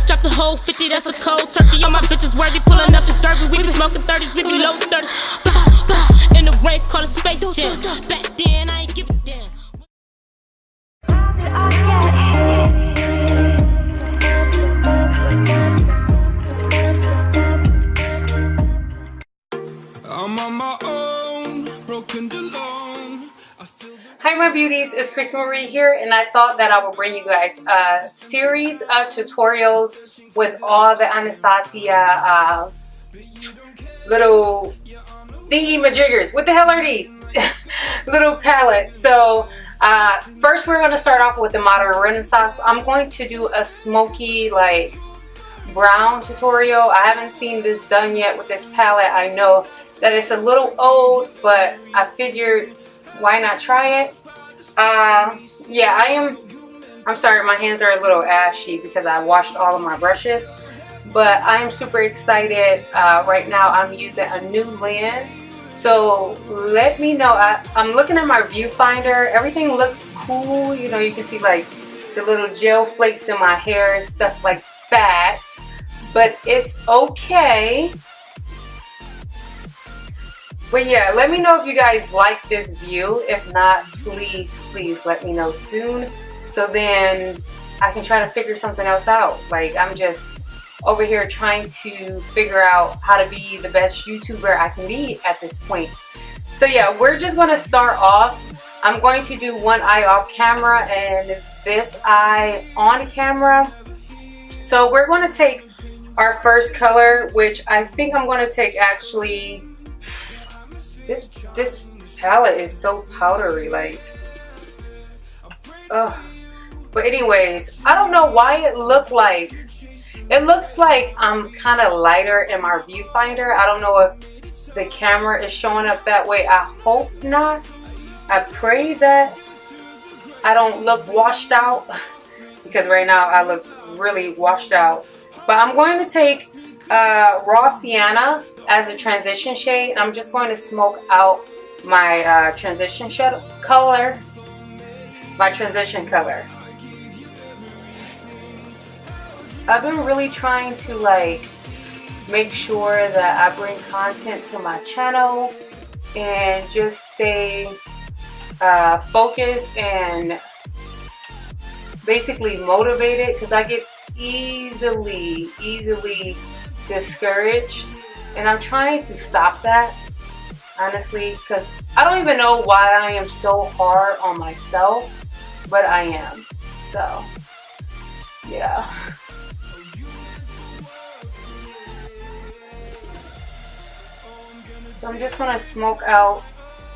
Drop the whole 50, that's a cold turkey. All my bitches worthy, pulling up this derby. We be smoking 30s, we be low 30s. Bah, bah, in the rain, call a space jam. Back then, I ain't give a damn. I'm on my own, broken alone. Hi my beauties, it's Chris Marie here, and I thought that I would bring you guys a series of tutorials with all the Anastasia little thingy majiggers. What the hell are these? Little palettes. So first we're going to start off with the Modern Renaissance. I'm going to do a smoky like brown tutorial. I haven't seen this done yet with this palette. I know that it's a little old, but I figured why not try it. Yeah, I'm sorry, my hands are a little ashy because I washed all of my brushes, but I'm super excited. Right now I'm using a new lens, so let me know. I'm looking at my viewfinder. Everything looks cool. You know, you can see like the little gel flakes in my hair and stuff like that, but it's okay. But yeah, let me know if you guys like this view. If not, please let me know soon, so then I can try to figure something else out. Like, I'm just over here trying to figure out how to be the best YouTuber I can be at this point. So yeah, we're just going to start off. I'm going to do one eye off camera and this eye on camera. So we're going to take our first color, which I think I'm going to take actually... This palette is so powdery, like, ugh. But anyways, I don't know why it looks like I'm kind of lighter in my viewfinder. I don't know if the camera is showing up that way. I hope not. I pray that I don't look washed out, because right now I look really washed out. But I'm going to take raw sienna as a transition shade, and I'm just going to smoke out my transition color. I've been really trying to like make sure that I bring content to my channel and just stay focused and basically motivated, because I get easily discouraged, and I'm trying to stop that, honestly, because I don't even know why I am so hard on myself, but I am. So yeah, so I'm just gonna smoke out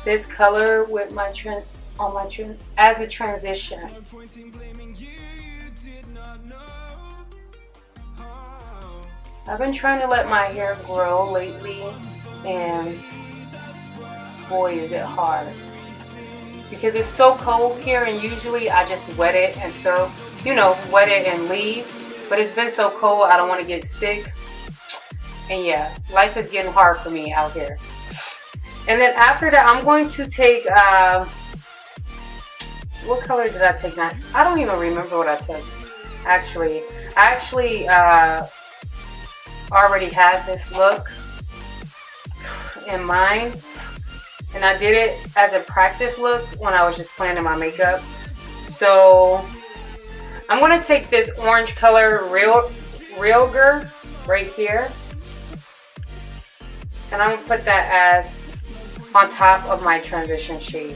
this color with my as a transition. I've been trying to let my hair grow lately, and boy is it hard, because it's so cold here, and usually I just wet it and throw, wet it and leave, but it's been so cold I don't want to get sick, and yeah, life is getting hard for me out here. And then after that, I'm going to take, what color did I take now? I don't even remember what I took. I actually already had this look in mind, and I did it as a practice look when I was just planning my makeup. So I'm going to take this orange color Realger right here, and I'm going to put that as on top of my transition shade.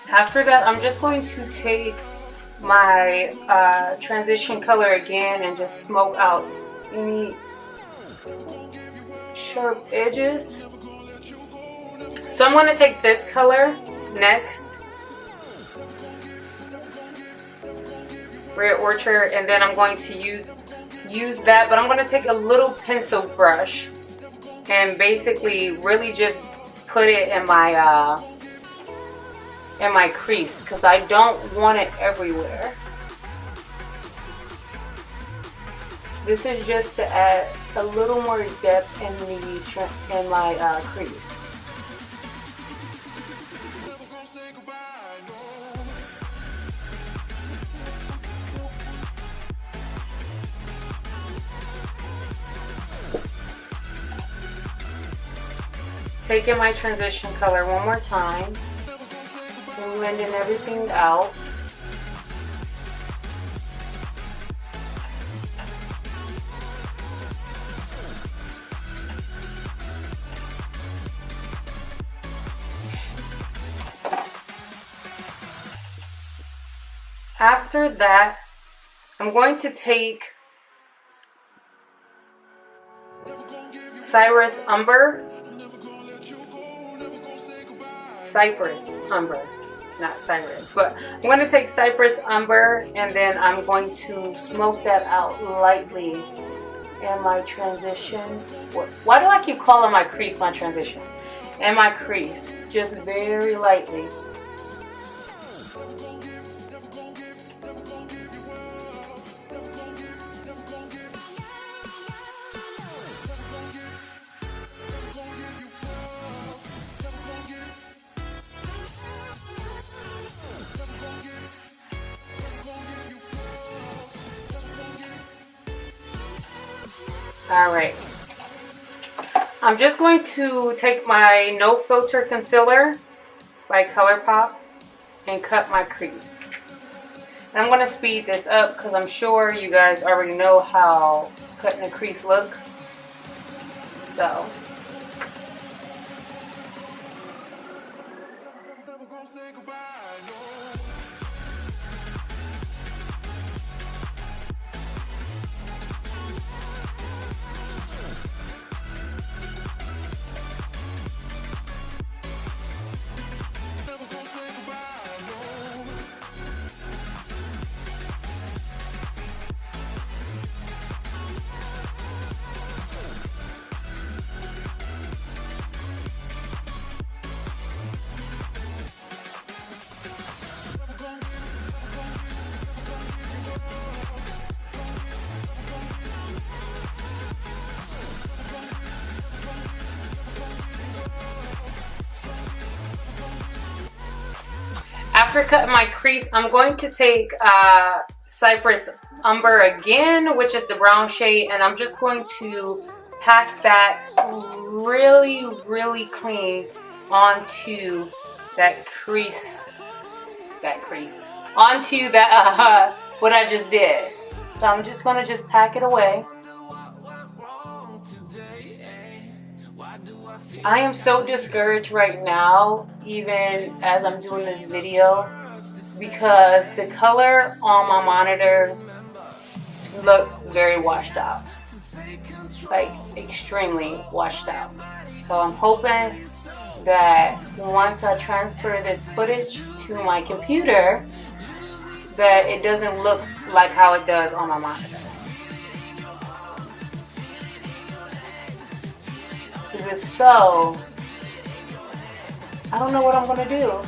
After that, I'm just going to take my transition color again and just smoke out any sharp edges. So I'm going to take this color next. Red Orchard, and then I'm going to use that, but I'm going to take a little pencil brush and basically really just put it in my crease, because I don't want it everywhere. This is just to add a little more depth in my crease. Taking my transition color one more time and blending everything out. After that, I'm going to take Cypress Umber, not Cyrus, but I'm going to take Cypress Umber, and then I'm going to smoke that out lightly in my transition. Why do I keep calling my crease my transition? In my crease, just very lightly. Alright, I'm just going to take my No Filter Concealer by ColourPop and cut my crease. And I'm going to speed this up because I'm sure you guys already know how cutting a crease look. So, after cutting my crease, I'm going to take Cypress Umber again, which is the brown shade, and I'm just going to pack that really, really clean onto that crease, onto that, what I just did. So I'm just going to just pack it away. I am so discouraged right now, even as I'm doing this video, because the color on my monitor looked very washed out, like extremely washed out. So I'm hoping that once I transfer this footage to my computer, that it doesn't look like how it does on my monitor. Because if so, I don't know what I'm going to do.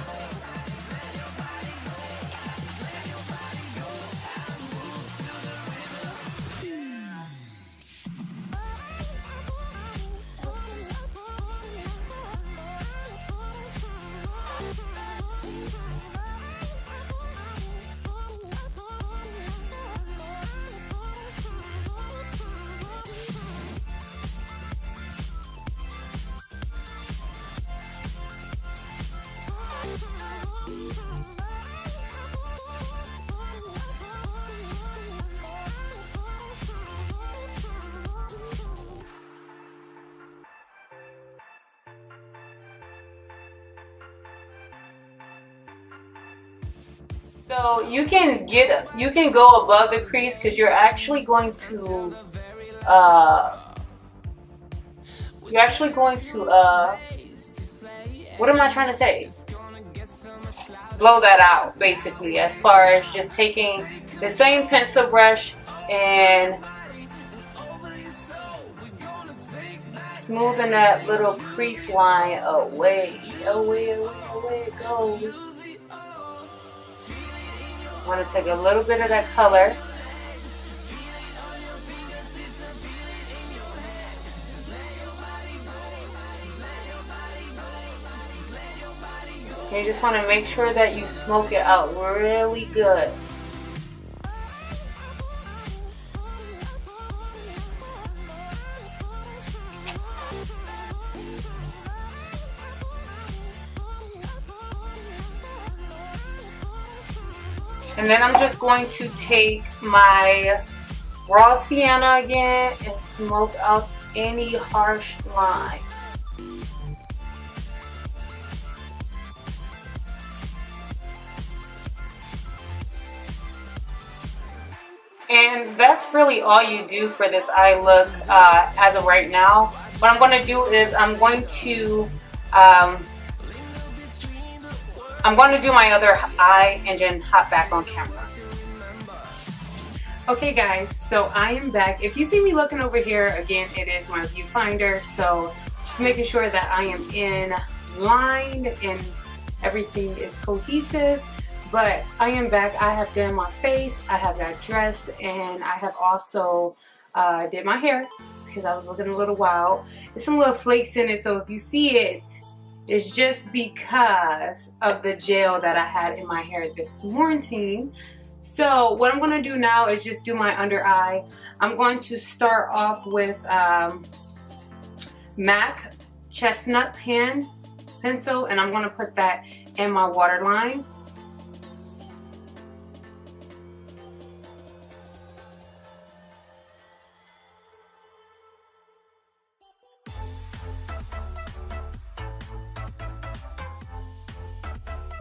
So you can go above the crease because you're actually going to what am I trying to say? Blow that out, basically, as far as just taking the same pencil brush and smoothing that little crease line away it goes. I want to take a little bit of that color. You just want to make sure that you smoke it out really good. And then I'm just going to take my raw sienna again and smoke out any harsh line. And that's really all you do for this eye look as of right now. What I'm going to do is I'm going to do my other eye and then hop back on camera. Okay guys, so I am back. If you see me looking over here, again, it is my viewfinder. So just making sure that I am in line and everything is cohesive. But I am back. I have done my face, I have got dressed, and I have also did my hair because I was looking a little wild. There's some little flakes in it, so if you see it, it's just because of the gel that I had in my hair this morning. So what I'm going to do now is just do my under eye. I'm going to start off with MAC Chestnut Pen pencil, and I'm going to put that in my waterline.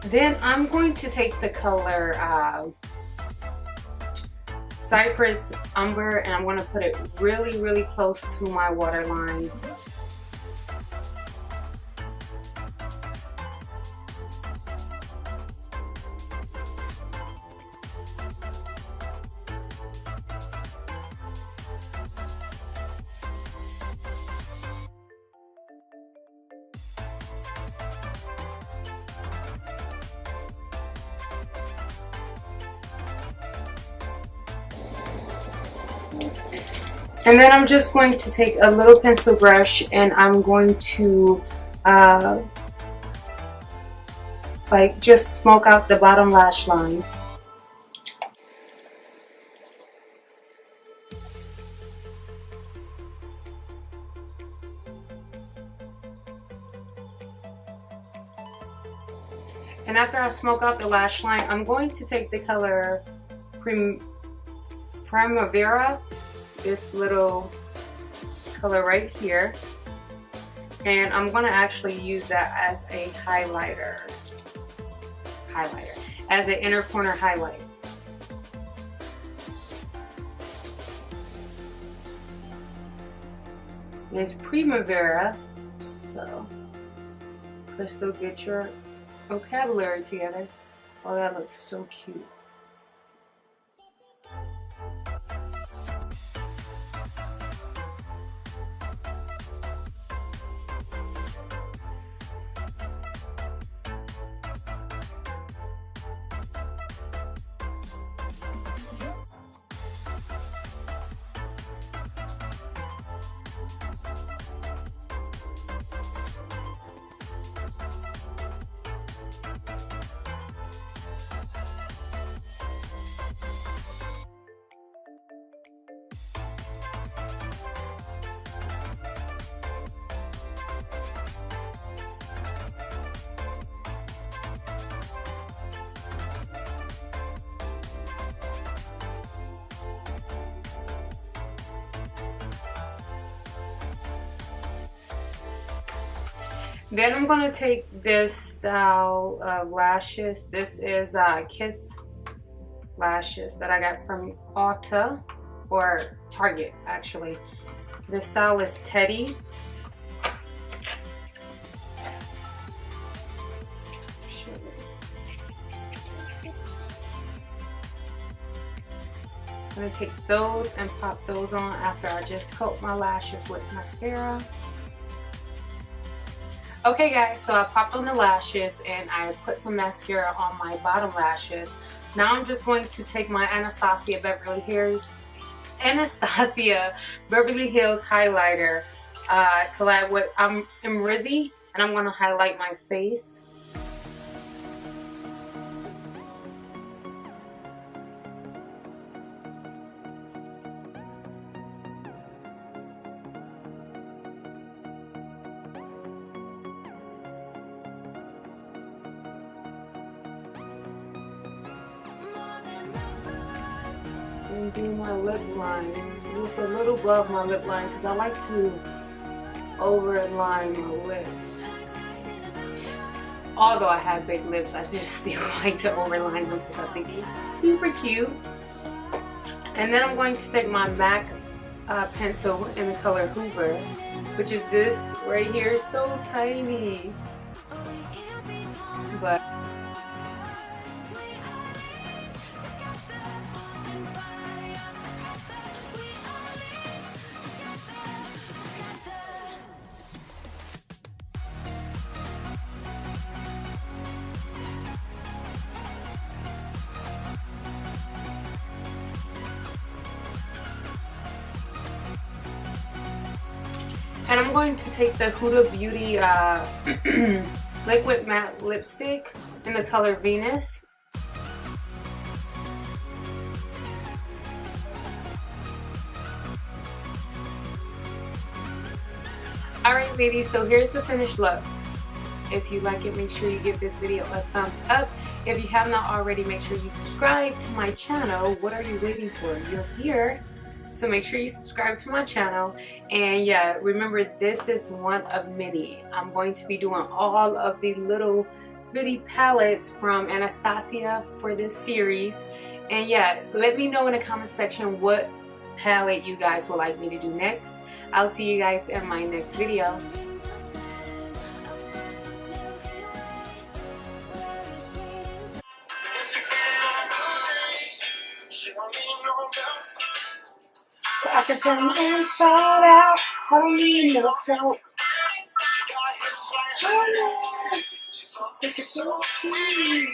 Then I'm going to take the color Cypress Umber, and I'm going to put it really, really close to my waterline. And then I'm just going to take a little pencil brush and I'm going to like just smoke out the bottom lash line. And after I smoke out the lash line, I'm going to take the color Primavera, this little color right here, and I'm going to actually use that as a highlighter, as an inner corner highlight. And it's Primavera, so Crystal, get your vocabulary together. Oh, that looks so cute. Then I'm going to take this style of lashes. This is Kiss lashes that I got from Ulta, or Target actually. This style is Teddy. I'm going to take those and pop those on after I just coat my lashes with mascara. Okay guys, so I popped on the lashes and I put some mascara on my bottom lashes. Now I'm just going to take my Anastasia Beverly Hills highlighter, collab with Rizzy, and I'm going to highlight my face. And do my lip line, just a little above my lip line, because I like to overline my lips. Although I have big lips, I just still like to overline them because I think it's super cute. And then I'm going to take my MAC pencil in the color Hoover, which is this right here, so tiny. But and I'm going to take the Huda Beauty liquid matte lipstick in the color Venus. Alright ladies, so here's the finished look. If you like it, make sure you give this video a thumbs up. If you have not already, make sure you subscribe to my channel. What are you waiting for? You're here. So make sure you subscribe to my channel. And yeah, remember, this is one of many. I'm going to be doing all of the little bitty palettes from Anastasia for this series. And yeah, let me know in the comment section what palette you guys would like me to do next. I'll see you guys in my next video. I can turn inside out. I don't need no help. Oh yeah, think it's so sweet.